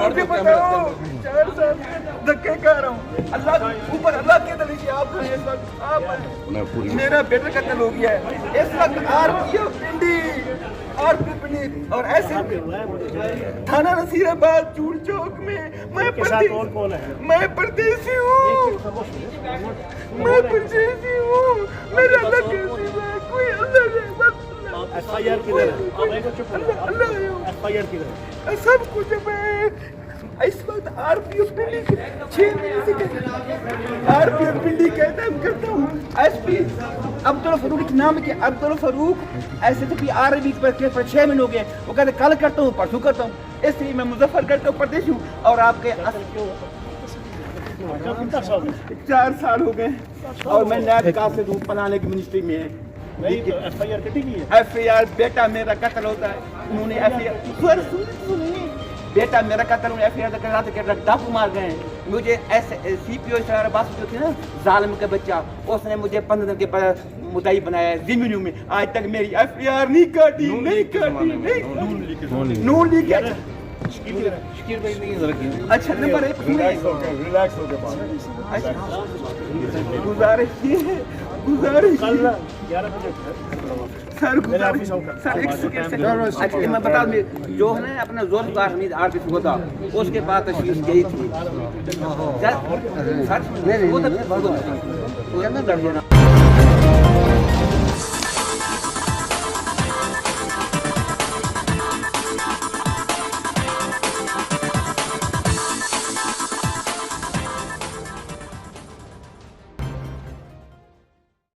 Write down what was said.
मुझे बताओ 4 साल धक्के खा रहा हूँ। अल्लाह ऊपर अल्लाह के दली से आप इस वक्त आप मेरा बेटा कत्ल हो गया है इस वक्त पिंडी और ऐसे थाना नसीराबाद चूड़ चौक में मैं परदेसी हूँ मेरा अल्लाह के सिवा कोई अल्लाह नहीं बस एफआईआर किधर है? एफआईआर किधर है? सब कुछ मैं इस वक्त आरपीओ पिंडी 6 महीने से आरपीओ पिंडी का काम करता हूँ। एसपी अब्दुल फरूक नाम के अब्दुल फरूक एसएसपी आरबी पर 6 महीने हो गए। वो कहते कल करता हूँ परसों करता हूँ, इसलिए मैं मुजफ्फरगढ़ का परदेशी हूँ। और आपके 4 साल हो गए और मैं नैब कासिद हूँ बनाने की मिनिस्ट्री में है। एफआईआर कटी गई है? एफआईआर बेटा मेरा कत्ल होता है उन्होंने एफआईआर बेटा मेरा कत्ल उन्होंने एफआईआर करा के डाकू मार गए। मुझे सीपीओ इस्लामाबाद जो थी ना जालिम का बच्चा उसने मुझे 15 दिन के बाद मुद्दाई बनाया जिम्मेनू में। आज तक मेरी एफआईआर नहीं काटी नून लीक अच्छा नंबर 1 रिलैक्स हो गया गुजारिश कल 11 बजे सर एक सेकंड अच्छा मैं बता दूं जो है ना अपना जोरदार हमीद आरपी होता उसके बाद तशरीफ गई थी सर नहीं वो तो